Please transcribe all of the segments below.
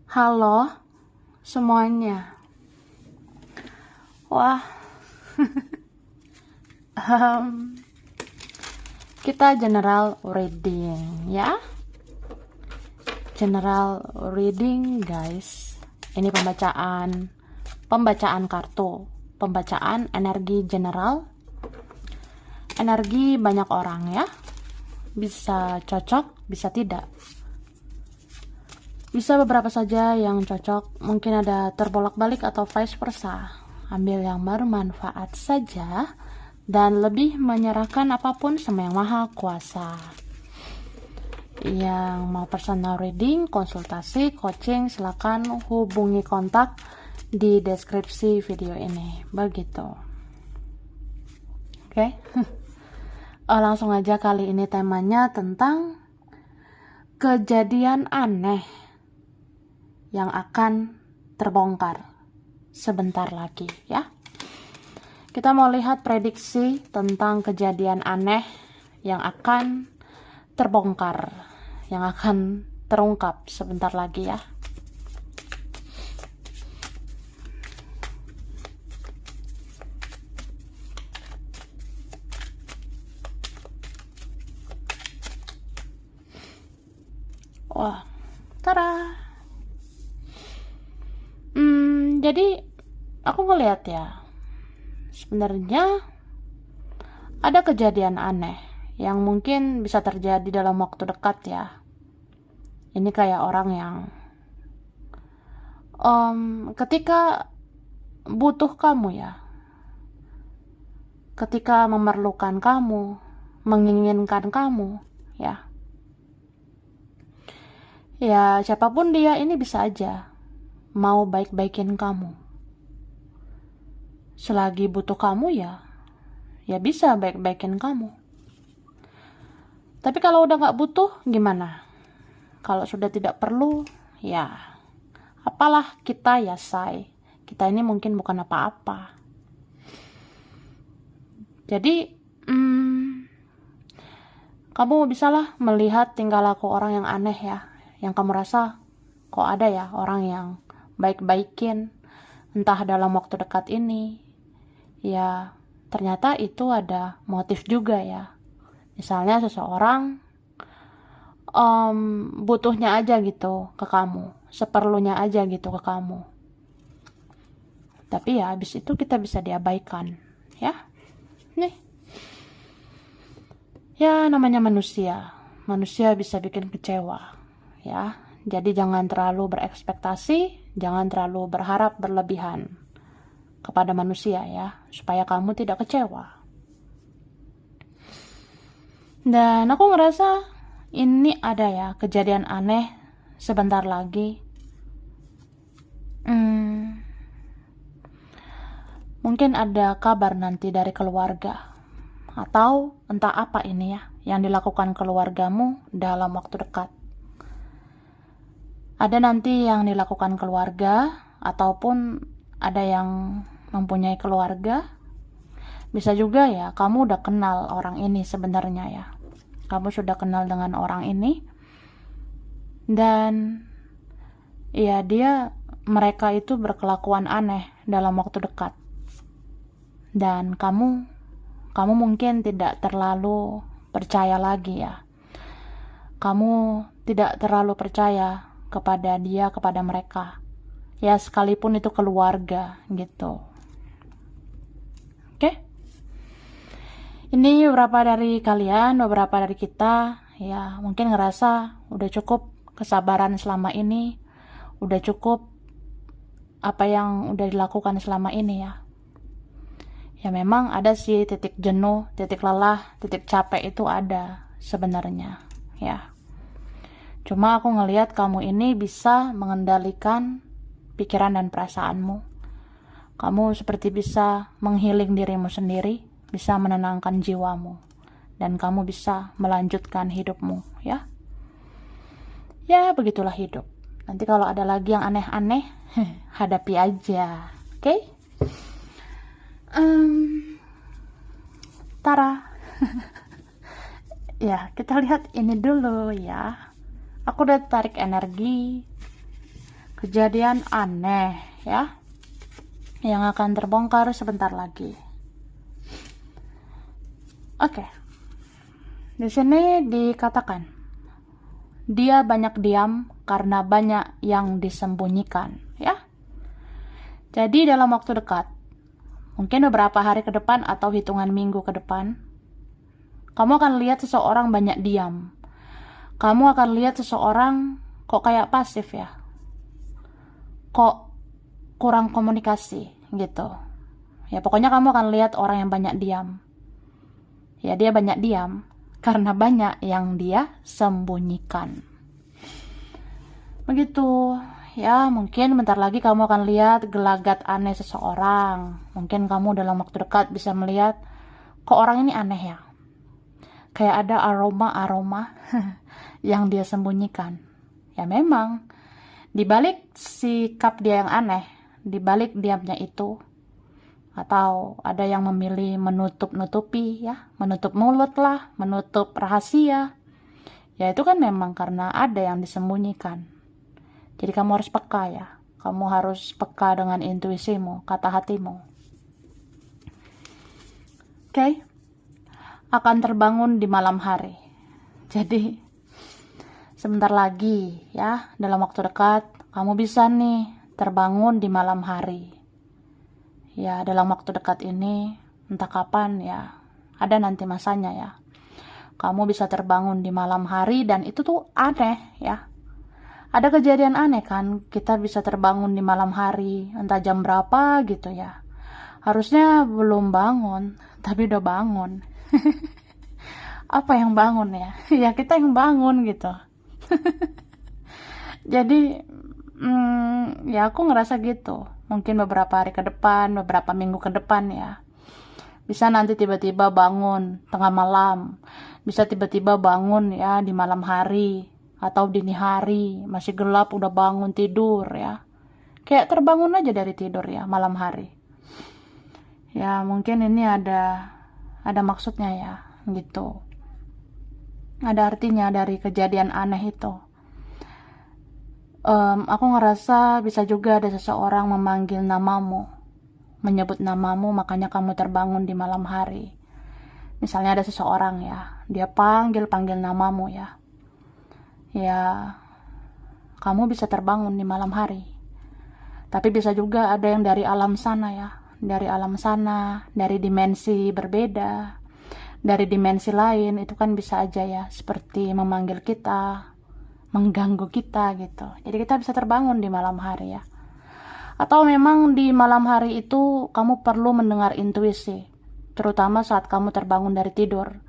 Halo semuanya. Wah, em, kita general reading ya. General reading guys. Ini pembacaan kartu, pembacaan energi general, energi banyak orang ya. Bisa cocok, bisa tidak. Bisa beberapa saja yang cocok, mungkin ada terbolak-balik atau vice versa. Ambil yang bermanfaat saja dan lebih menyerahkan apapun sama Yang Maha Kuasa. Yang mau personal reading, konsultasi, coaching, silakan hubungi kontak di deskripsi video ini. Begitu. Oke. Langsung aja, kali ini temanya tentang kejadian aneh yang akan terbongkar sebentar lagi ya. Kita mau lihat prediksi tentang kejadian aneh yang akan terbongkar, yang akan terungkap sebentar lagi ya. Wah, tada. Jadi aku ngeliat ya, sebenarnya ada kejadian aneh yang mungkin bisa terjadi dalam waktu dekat ya. Ini kayak orang yang ketika butuh kamu ya, ketika memerlukan kamu, menginginkan kamu ya. Ya siapapun dia, ini bisa aja mau baik-baikin kamu. Selagi butuh kamu ya bisa baik-baikin kamu. Tapi kalau udah gak butuh gimana? Kalau sudah tidak perlu, ya apalah kita ya say. Kita ini mungkin bukan apa-apa. Jadi kamu bisalah melihat tingkah laku orang yang aneh ya, yang kamu rasa kok ada ya orang yang baik-baikin entah dalam waktu dekat ini. Ya ternyata itu ada motif juga ya. Misalnya seseorang butuhnya aja gitu ke kamu, seperlunya aja gitu ke kamu, tapi ya habis itu kita bisa diabaikan ya. Nih ya, namanya manusia bisa bikin kecewa ya. Jadi jangan terlalu berekspektasi, jangan terlalu berharap berlebihan kepada manusia ya, supaya kamu tidak kecewa. Dan aku ngerasa ini ada ya kejadian aneh sebentar lagi. Mungkin ada kabar nanti dari keluarga, atau entah apa ini ya yang dilakukan keluargamu dalam waktu dekat. Ada nanti yang dilakukan keluarga, ataupun ada yang mempunyai keluarga. Bisa juga ya kamu udah kenal orang ini sebenarnya ya. Kamu sudah kenal dengan orang ini, dan ya mereka itu berkelakuan aneh dalam waktu dekat. Dan kamu mungkin tidak terlalu percaya lagi ya. Kamu tidak terlalu percaya kepada dia, kepada mereka. Ya sekalipun itu keluarga gitu. Oke? Ini beberapa dari kalian, beberapa dari kita ya mungkin ngerasa udah cukup kesabaran selama ini, udah cukup apa yang udah dilakukan selama ini ya. Ya memang ada sih titik jenuh, titik lelah, titik capek itu ada sebenarnya ya. Cuma aku ngelihat kamu ini bisa mengendalikan pikiran dan perasaanmu. Kamu seperti bisa menghealing dirimu sendiri, bisa menenangkan jiwamu, dan kamu bisa melanjutkan hidupmu ya. Ya begitulah hidup. Nanti kalau ada lagi yang aneh-aneh, hadapi aja, oke? Tara. Ya kita lihat ini dulu ya. Aku udah tarik energi kejadian aneh ya, yang akan terbongkar sebentar lagi. Oke. Di sini dikatakan, dia banyak diam karena banyak yang disembunyikan, ya. Jadi dalam waktu dekat, mungkin beberapa hari ke depan atau hitungan minggu ke depan, kamu akan lihat seseorang banyak diam. Kamu akan lihat seseorang kok kayak pasif ya. Kok kurang komunikasi gitu. Ya pokoknya kamu akan lihat orang yang banyak diam. Ya dia banyak diam karena banyak yang dia sembunyikan. Begitu. Ya mungkin bentar lagi kamu akan lihat gelagat aneh seseorang. Mungkin kamu dalam waktu dekat bisa melihat, kok orang ini aneh ya. Kayak ada aroma-aroma yang dia sembunyikan. Ya memang, dibalik sikap dia yang aneh, dibalik diamnya itu, atau ada yang memilih menutup-nutupi ya, menutup mulut lah, menutup rahasia. Ya itu kan memang karena ada yang disembunyikan. Jadi kamu harus peka ya. Kamu harus peka dengan intuisimu, kata hatimu. Oke? Akan terbangun di malam hari. Jadi sebentar lagi ya, dalam waktu dekat kamu bisa nih terbangun di malam hari. Ya dalam waktu dekat ini, entah kapan ya, ada nanti masanya ya. Kamu bisa terbangun di malam hari dan itu tuh aneh ya. Ada kejadian aneh kan, kita bisa terbangun di malam hari, entah jam berapa gitu ya. Harusnya belum bangun, tapi udah bangun. Apa yang bangun ya? Ya kita yang bangun gitu. Jadi ya aku ngerasa gitu. Mungkin beberapa hari ke depan, beberapa minggu ke depan ya. Bisa nanti tiba-tiba bangun tengah malam. Bisa tiba-tiba bangun ya di malam hari atau dini hari, masih gelap udah bangun tidur ya. Kayak terbangun aja dari tidur ya malam hari. Ya mungkin ini ada maksudnya ya gitu. Ada artinya dari kejadian aneh itu. Aku ngerasa bisa juga ada seseorang memanggil namamu, menyebut namamu, makanya kamu terbangun di malam hari. Misalnya ada seseorang ya, dia panggil namamu ya. Ya, kamu bisa terbangun di malam hari. Tapi bisa juga ada yang dari alam sana ya, dari alam sana, dari dimensi berbeda, dari dimensi lain, itu kan bisa aja ya, seperti memanggil kita, mengganggu kita gitu. Jadi kita bisa terbangun di malam hari ya. Atau memang di malam hari itu kamu perlu mendengar intuisi, terutama saat kamu terbangun dari tidur.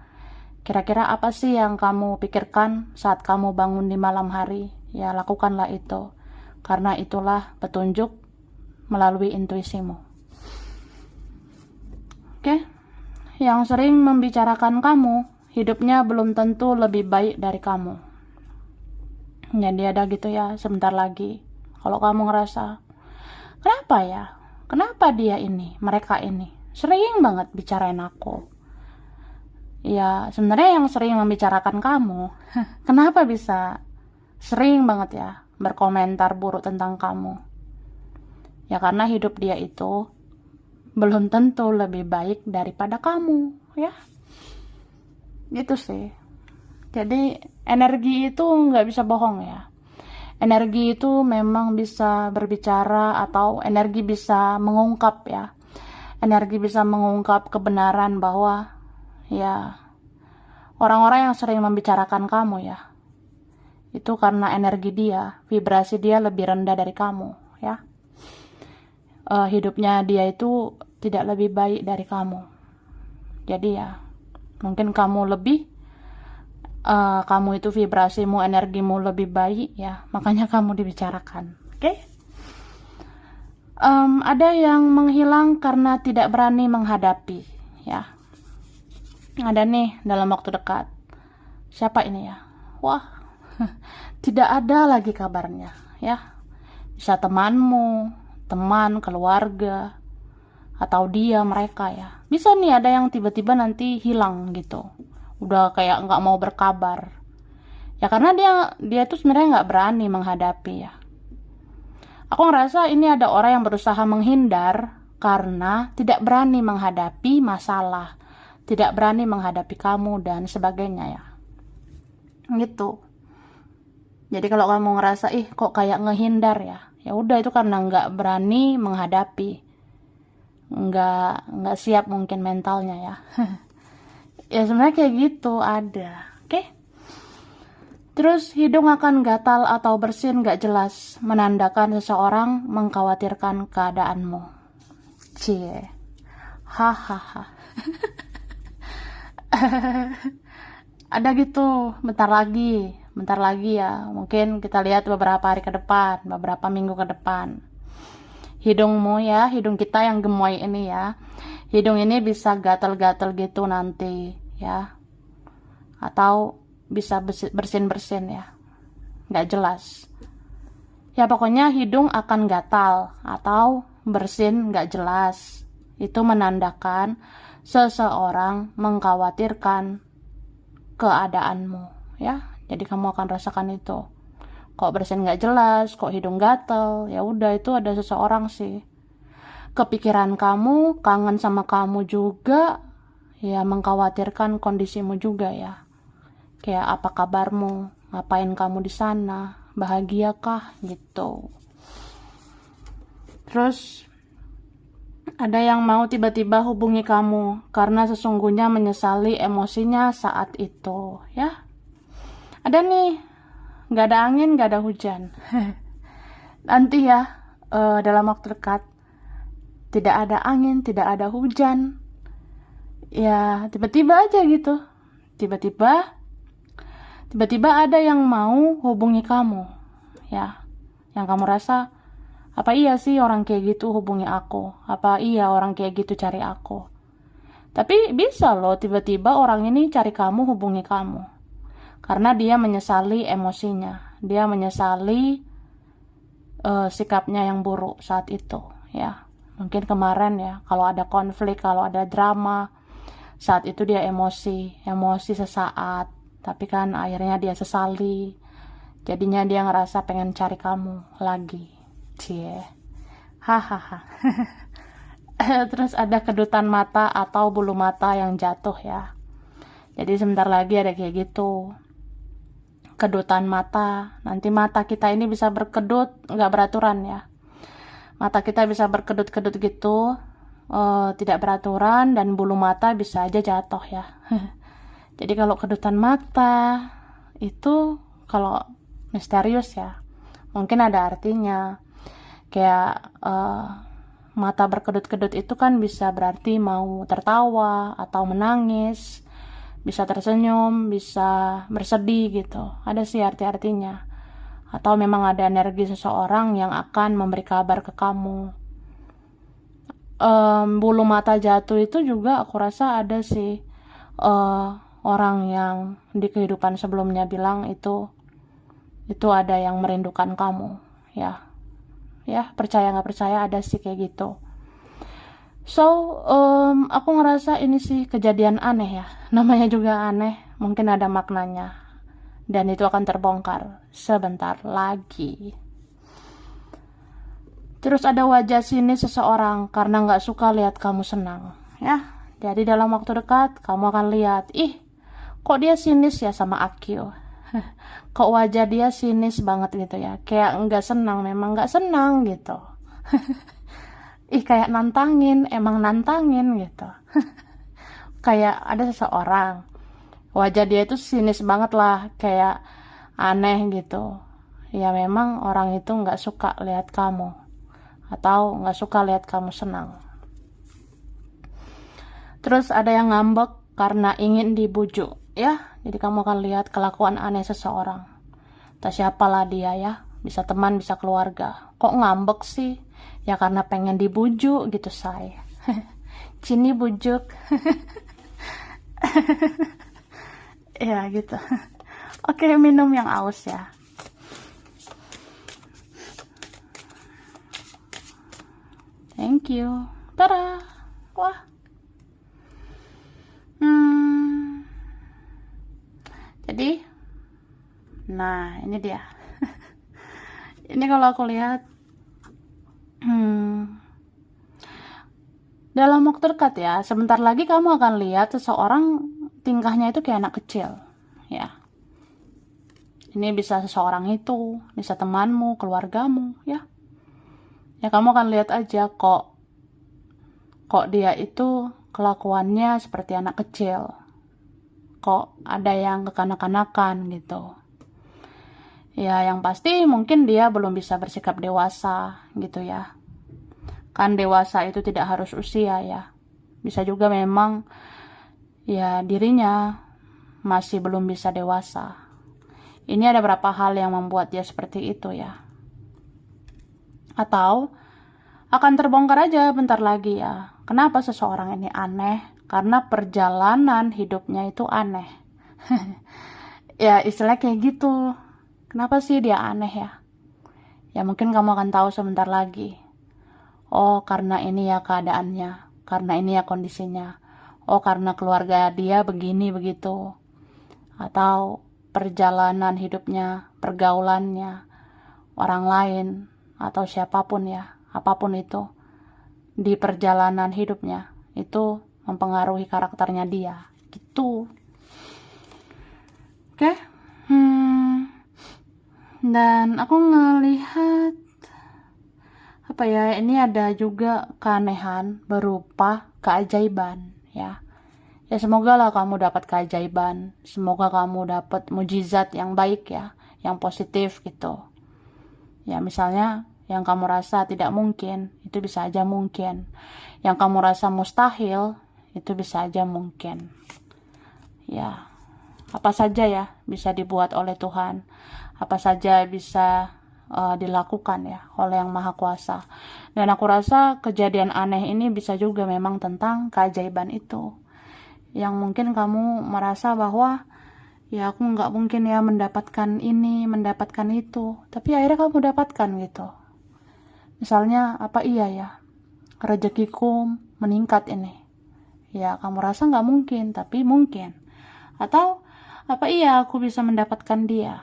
Kira-kira apa sih yang kamu pikirkan saat kamu bangun di malam hari? Ya lakukanlah itu, karena itulah petunjuk melalui intuisimu. Oke? Yang sering membicarakan kamu, hidupnya belum tentu lebih baik dari kamu. Jadi ada gitu ya, sebentar lagi. Kalau kamu ngerasa, kenapa ya? Kenapa dia ini, mereka ini? Sering banget bicarain aku. Ya, sebenarnya yang sering membicarakan kamu, kenapa bisa sering banget ya berkomentar buruk tentang kamu? Ya karena hidup dia itu belum tentu lebih baik daripada kamu, ya. Gitu sih. Jadi energi itu nggak bisa bohong ya. Energi itu memang bisa berbicara atau energi bisa mengungkap ya. Energi bisa mengungkap kebenaran bahwa ya orang-orang yang sering membicarakan kamu ya, itu karena energi dia, vibrasi dia lebih rendah dari kamu ya. Hidupnya dia itu tidak lebih baik dari kamu. Jadi ya mungkin kamu lebih kamu itu vibrasimu, energimu lebih baik ya, makanya kamu dibicarakan. Oke? Ada yang menghilang karena tidak berani menghadapi ya. Ada nih dalam waktu dekat. Siapa ini ya? Wah, tidak ada lagi kabarnya ya. Bisa temanmu, teman, keluarga, atau dia, mereka ya. Bisa nih ada yang tiba-tiba nanti hilang gitu. Udah kayak nggak mau berkabar. Ya karena dia tuh sebenarnya nggak berani menghadapi ya. Aku ngerasa ini ada orang yang berusaha menghindar karena tidak berani menghadapi masalah, tidak berani menghadapi kamu dan sebagainya ya. Gitu. Jadi kalau kamu ngerasa kok kayak ngehindar ya, ya udah itu karena nggak berani menghadapi, nggak siap mungkin mentalnya ya. Ya sebenarnya kayak gitu ada. Oke. Terus hidung akan gatal atau bersin gak jelas, menandakan seseorang mengkhawatirkan keadaanmu. Cie. Hahaha. Ada gitu, bentar lagi ya. Mungkin kita lihat beberapa hari ke depan, beberapa minggu ke depan. Hidungmu ya, hidung kita yang gemoy ini ya. Hidung ini bisa gatal-gatal gitu nanti ya. Atau bisa bersin-bersin ya. Nggak jelas. Ya pokoknya hidung akan gatal atau bersin nggak jelas. Itu menandakan seseorang mengkhawatirkan keadaanmu ya. Jadi kamu akan rasakan itu. Kok bersin nggak jelas, kok hidung gatal, ya udah itu ada seseorang sih. Kepikiran kamu, kangen sama kamu juga, ya mengkhawatirkan kondisimu juga ya. Kayak apa kabarmu, ngapain kamu di sana, bahagiakah gitu. Terus ada yang mau tiba-tiba hubungi kamu karena sesungguhnya menyesali emosinya saat itu ya. Ada nih, nggak ada angin, nggak ada hujan. Nanti ya, dalam waktu dekat, tidak ada angin, tidak ada hujan. Ya, tiba-tiba aja gitu. Tiba-tiba ada yang mau hubungi kamu. Ya, yang kamu rasa, apa iya sih orang kayak gitu hubungi aku? Apa iya orang kayak gitu cari aku? Tapi bisa loh tiba-tiba orang ini cari kamu, hubungi kamu. Karena dia menyesali emosinya. Dia menyesali sikapnya yang buruk saat itu ya. Mungkin kemarin ya, kalau ada konflik, kalau ada drama, saat itu dia emosi sesaat, tapi kan akhirnya dia sesali, jadinya dia ngerasa pengen cari kamu lagi. Cie, hahaha. Terus ada kedutan mata atau bulu mata yang jatuh ya. Jadi sebentar lagi ada kayak gitu, kedutan mata. Nanti mata kita ini bisa berkedut, nggak beraturan ya. Mata kita bisa berkedut-kedut gitu, tidak beraturan, dan bulu mata bisa aja jatuh ya. Jadi kalau kedutan mata itu kalau misterius ya, mungkin ada artinya. Kayak mata berkedut-kedut itu kan bisa berarti mau tertawa atau menangis, bisa tersenyum, bisa bersedih gitu. Ada sih arti-artinya. Atau memang ada energi seseorang yang akan memberi kabar ke kamu. Bulu mata jatuh itu juga aku rasa ada sih orang yang di kehidupan sebelumnya bilang itu ada yang merindukan kamu ya. Ya, percaya nggak percaya ada sih kayak gitu. So, aku ngerasa ini sih kejadian aneh ya. Namanya juga aneh, mungkin ada maknanya. Dan itu akan terbongkar sebentar lagi. Terus ada wajah sinis seseorang karena nggak suka lihat kamu senang. Ya, jadi dalam waktu dekat kamu akan lihat, kok dia sinis ya sama Akio. Kok wajah dia sinis banget gitu ya. Kayak nggak senang, memang nggak senang gitu. Kayak nantangin, emang nantangin gitu. Kayak ada seseorang, wajah dia itu sinis banget lah, kayak aneh gitu. Ya memang orang itu nggak suka lihat kamu, atau nggak suka lihat kamu senang. Terus ada yang ngambek karena ingin dibujuk ya. Jadi kamu akan lihat kelakuan aneh seseorang. Tak siapalah dia ya, bisa teman, bisa keluarga. Kok ngambek sih? Ya karena pengen dibujuk gitu say. Cini bujuk. Ya gitu. Oke, minum yang aus ya. Thank you. Tada. Wah. Jadi, nah ini dia. Ini kalau aku lihat Dalam waktu dekat ya, sebentar lagi kamu akan lihat seseorang tingkahnya itu kayak anak kecil, ya. Ini bisa seseorang itu, bisa temanmu, keluargamu, ya. Ya kamu akan lihat aja kok dia itu kelakuannya seperti anak kecil. Kok ada yang kekanak-kanakan gitu. Ya yang pasti mungkin dia belum bisa bersikap dewasa gitu ya. Kan dewasa itu tidak harus usia ya. Bisa juga memang ya dirinya masih belum bisa dewasa. Ini ada beberapa hal yang membuat dia seperti itu ya. Atau akan terbongkar aja bentar lagi ya. Kenapa seseorang ini aneh? Karena perjalanan hidupnya itu aneh. Ya istilah kayak gitu. Kenapa sih dia aneh ya? Ya mungkin kamu akan tahu sebentar lagi. Oh karena ini ya keadaannya. Karena ini ya kondisinya. Oh karena keluarga dia begini begitu. Atau perjalanan hidupnya, pergaulannya, orang lain, atau siapapun ya, apapun itu, di perjalanan hidupnya, itu mempengaruhi karakternya dia, gitu. Oke? Dan aku ngelihat, apa ya, ini ada juga keanehan berupa keajaiban, ya. Ya semoga lah kamu dapat keajaiban, semoga kamu dapat mujizat yang baik ya, yang positif gitu. Ya misalnya yang kamu rasa tidak mungkin, itu bisa aja mungkin. Yang kamu rasa mustahil, itu bisa aja mungkin. Ya, apa saja ya bisa dibuat oleh Tuhan. Apa saja bisa dilakukan ya oleh Yang Maha Kuasa. Dan aku rasa kejadian aneh ini bisa juga memang tentang keajaiban itu. Yang mungkin kamu merasa bahwa ya aku nggak mungkin ya mendapatkan ini, mendapatkan itu, tapi akhirnya kamu dapatkan gitu. Misalnya apa iya ya rezekiku meningkat ini, ya kamu rasa nggak mungkin tapi mungkin. Atau apa iya aku bisa mendapatkan dia.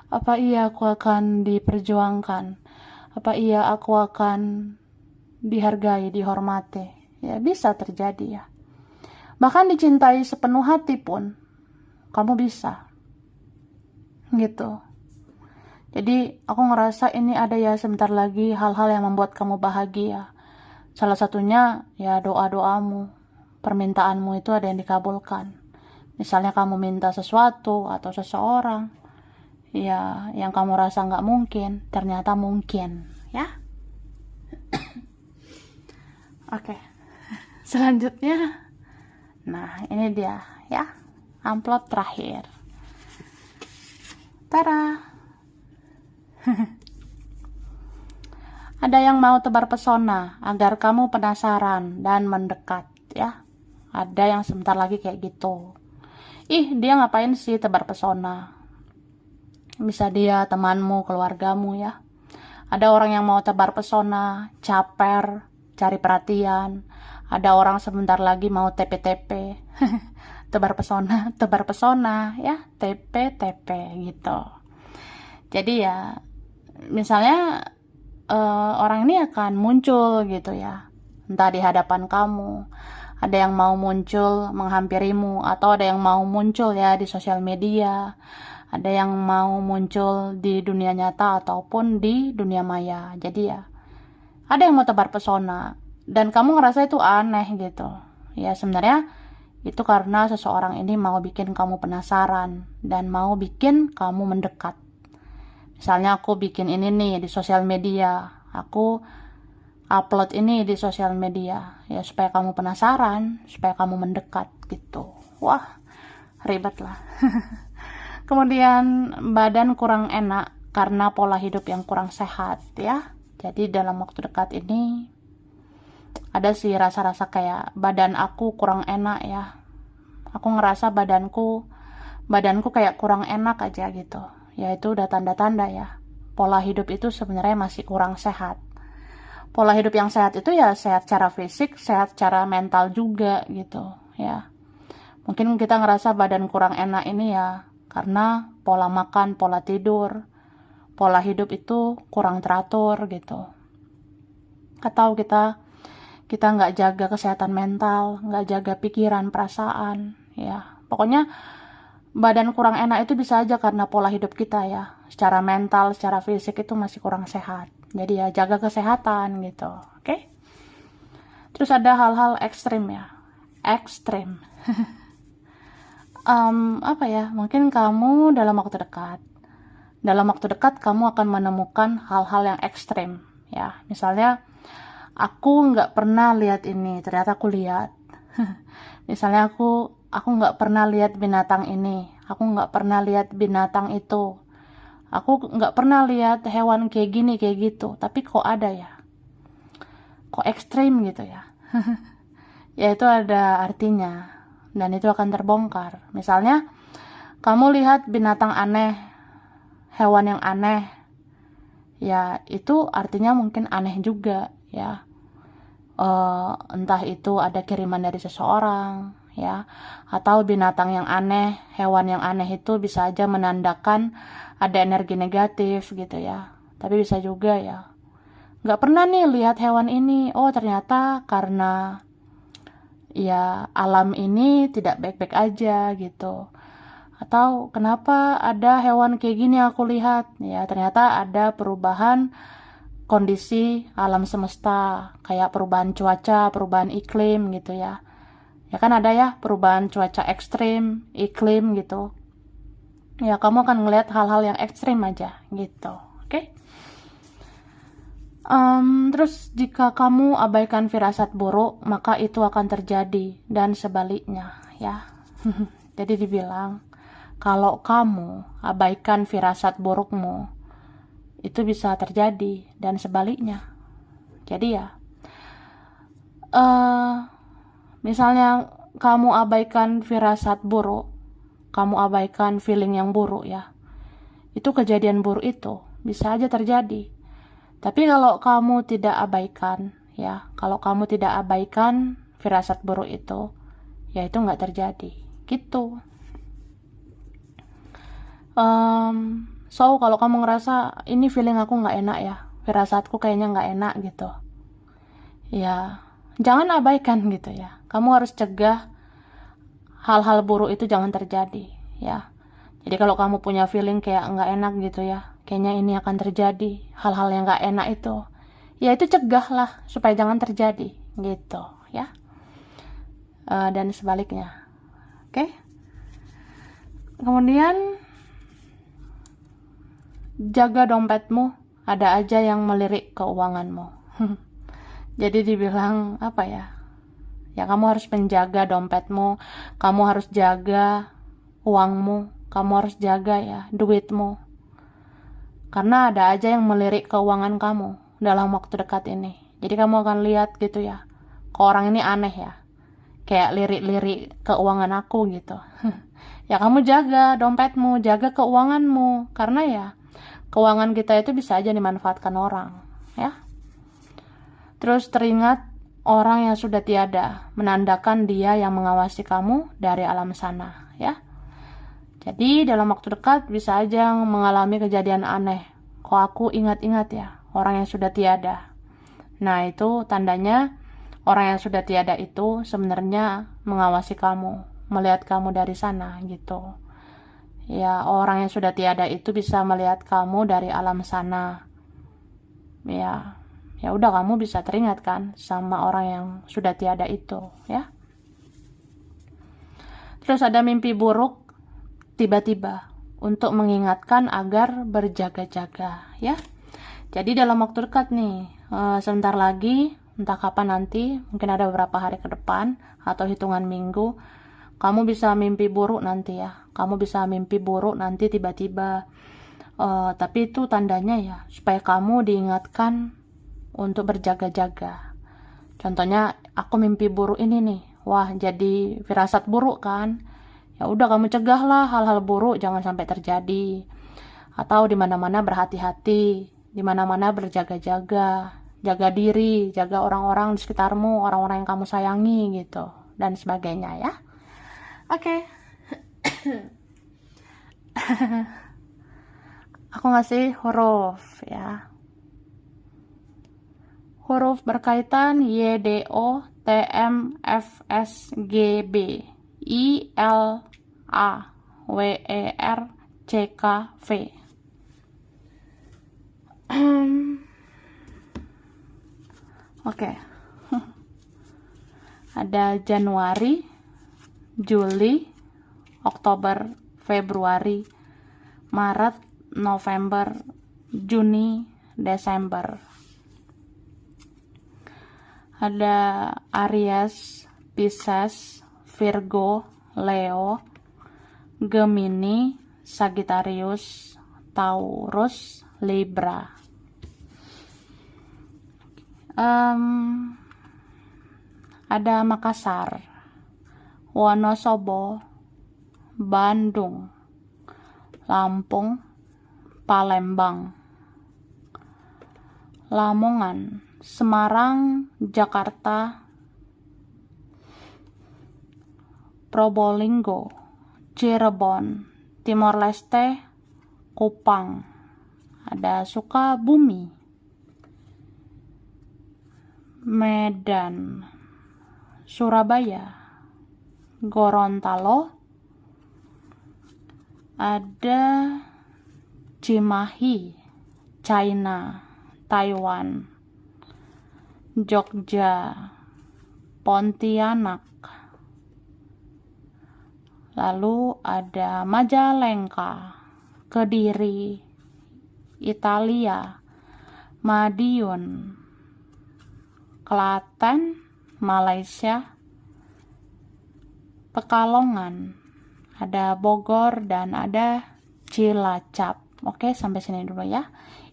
Apa iya aku akan diperjuangkan, apa iya aku akan dihargai, dihormati. Ya bisa terjadi ya. Bahkan dicintai sepenuh hati pun kamu bisa gitu. Jadi aku ngerasa ini ada ya sebentar lagi hal-hal yang membuat kamu bahagia. Salah satunya ya doa-doamu, permintaanmu itu ada yang dikabulkan. Misalnya kamu minta sesuatu atau seseorang, ya yang kamu rasa nggak mungkin ternyata mungkin ya. Oke. Selanjutnya, nah ini dia ya, amplop terakhir. Tara. Ada yang mau tebar pesona agar kamu penasaran dan mendekat ya. Ada yang sebentar lagi kayak gitu. Ih, dia ngapain sih tebar pesona? Bisa dia temanmu, keluargamu ya. Ada orang yang mau tebar pesona, caper, cari perhatian. Ada orang sebentar lagi mau TP-TP. tebar pesona ya, TP-TP gitu. Jadi ya misalnya orang ini akan muncul gitu ya, entah di hadapan kamu, ada yang mau muncul menghampirimu, atau ada yang mau muncul ya di sosial media, ada yang mau muncul di dunia nyata ataupun di dunia maya. Jadi ya ada yang mau tebar pesona dan kamu ngerasa itu aneh gitu ya. Sebenarnya itu karena seseorang ini mau bikin kamu penasaran dan mau bikin kamu mendekat. Misalnya aku bikin ini nih di sosial media, aku upload ini di sosial media ya supaya kamu penasaran, supaya kamu mendekat gitu. Wah, ribet lah. Kemudian badan kurang enak karena pola hidup yang kurang sehat ya. Jadi dalam waktu dekat ini ada sih rasa-rasa kayak badan aku kurang enak ya. Aku ngerasa badanku kayak kurang enak aja gitu. Ya itu udah tanda-tanda ya. Pola hidup itu sebenarnya masih kurang sehat. Pola hidup yang sehat itu ya sehat secara fisik, sehat secara mental juga gitu ya. Mungkin kita ngerasa badan kurang enak ini ya karena pola makan, pola tidur, pola hidup itu kurang teratur gitu. atau kita nggak jaga kesehatan mental, nggak jaga pikiran, perasaan, ya. Pokoknya badan kurang enak itu bisa aja karena pola hidup kita ya. Secara mental, secara fisik itu masih kurang sehat. Jadi ya jaga kesehatan gitu, oke? Terus ada hal-hal ekstrim ya. Ekstrim. Apa ya? Mungkin kamu dalam waktu dekat kamu akan menemukan hal-hal yang ekstrim ya. Misalnya aku nggak pernah lihat ini, ternyata aku lihat. Misalnya aku nggak pernah lihat binatang ini, aku nggak pernah lihat binatang itu, aku nggak pernah lihat hewan kayak gini kayak gitu, tapi kok ada ya, kok ekstrim gitu ya. Ya itu ada artinya dan itu akan terbongkar. Misalnya kamu lihat binatang aneh, hewan yang aneh, ya itu artinya mungkin aneh juga ya. Entah itu ada kiriman dari seseorang ya, atau binatang yang aneh, hewan yang aneh itu bisa aja menandakan ada energi negatif gitu ya. Tapi bisa juga ya, nggak pernah nih lihat hewan ini, oh ternyata karena ya alam ini tidak baik-baik aja gitu. Atau kenapa ada hewan kayak gini aku lihat, ya ternyata ada perubahan kondisi alam semesta, kayak perubahan cuaca, perubahan iklim gitu ya. Ya kan ada ya perubahan cuaca ekstrim, iklim gitu. Ya kamu akan ngelihat hal-hal yang ekstrim aja gitu. Oke? Terus jika kamu abaikan firasat buruk, maka itu akan terjadi dan sebaliknya ya. Jadi dibilang kalau kamu abaikan firasat burukmu, itu bisa terjadi dan sebaliknya. Jadi ya, misalnya kamu abaikan firasat buruk, kamu abaikan feeling yang buruk ya, itu kejadian buruk itu bisa aja terjadi. Tapi kalau kamu tidak abaikan ya, kalau kamu tidak abaikan firasat buruk itu, ya itu nggak terjadi gitu. So kalau kamu ngerasa ini feeling aku nggak enak ya, firasatku kayaknya nggak enak gitu, ya jangan abaikan gitu ya. Kamu harus cegah hal-hal buruk itu jangan terjadi ya. Jadi kalau kamu punya feeling kayak nggak enak gitu ya, kayaknya ini akan terjadi hal-hal yang nggak enak itu, ya itu cegahlah supaya jangan terjadi gitu ya. Dan sebaliknya, oke? Kemudian jaga dompetmu, ada aja yang melirik keuanganmu. Jadi dibilang apa ya, ya kamu harus menjaga dompetmu, kamu harus jaga uangmu, kamu harus jaga ya duitmu, karena ada aja yang melirik keuangan kamu dalam waktu dekat ini. Jadi kamu akan lihat gitu ya, kok orang ini aneh ya, kayak lirik-lirik keuangan aku gitu. Ya kamu jaga dompetmu, jaga keuanganmu, karena ya keuangan kita itu bisa aja dimanfaatkan orang ya. Terus teringat orang yang sudah tiada, menandakan dia yang mengawasi kamu dari alam sana ya. Jadi dalam waktu dekat bisa aja mengalami kejadian aneh. Kok aku ingat-ingat ya, orang yang sudah tiada. Nah itu tandanya orang yang sudah tiada itu sebenarnya mengawasi kamu, melihat kamu dari sana gitu. Ya orang yang sudah tiada itu bisa melihat kamu dari alam sana. Ya udah kamu bisa teringat kan sama orang yang sudah tiada itu ya. Terus ada mimpi buruk tiba-tiba untuk mengingatkan agar berjaga-jaga ya. Jadi dalam waktu dekat nih, sebentar lagi, entah kapan nanti, mungkin ada beberapa hari ke depan atau hitungan minggu, kamu bisa mimpi buruk nanti ya. Kamu bisa mimpi buruk nanti tiba-tiba. Tapi itu tandanya ya supaya kamu diingatkan untuk berjaga-jaga. Contohnya aku mimpi buruk ini nih, wah jadi firasat buruk kan. Ya udah kamu cegahlah hal-hal buruk jangan sampai terjadi. Atau di mana-mana berhati-hati, di mana-mana berjaga-jaga, jaga diri, jaga orang-orang di sekitarmu, orang-orang yang kamu sayangi gitu dan sebagainya ya. Oke. Aku ngasih huruf ya. Huruf berkaitan Y, D, O, T, M, F, S, G, B, I, L, A, W, E, R, C, K, V. Oke. Ada Januari, Juli, Oktober, Februari, Maret, November, Juni, Desember. Ada Aries, Pisces, Virgo, Leo, Gemini, Sagittarius, Taurus, Libra. Ada Makassar, Wonosobo, Bandung, Lampung, Palembang, Lamongan, Semarang, Jakarta, Probolinggo, Cirebon, Timor Leste, Kupang. Ada Sukabumi, Medan, Surabaya, Gorontalo, ada Cimahi, China, Taiwan, Jogja, Pontianak, lalu ada Majalengka, Kediri, Italia, Madiun, Klaten, Malaysia, Pekalongan, ada Bogor, dan ada Cilacap. Oke, sampai sini dulu ya.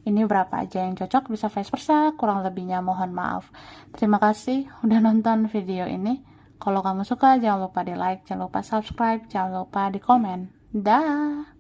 Ini berapa aja yang cocok, bisa vice versa, kurang lebihnya mohon maaf. Terima kasih udah nonton video ini. Kalau kamu suka, jangan lupa di like, jangan lupa subscribe, jangan lupa di komen. Dah.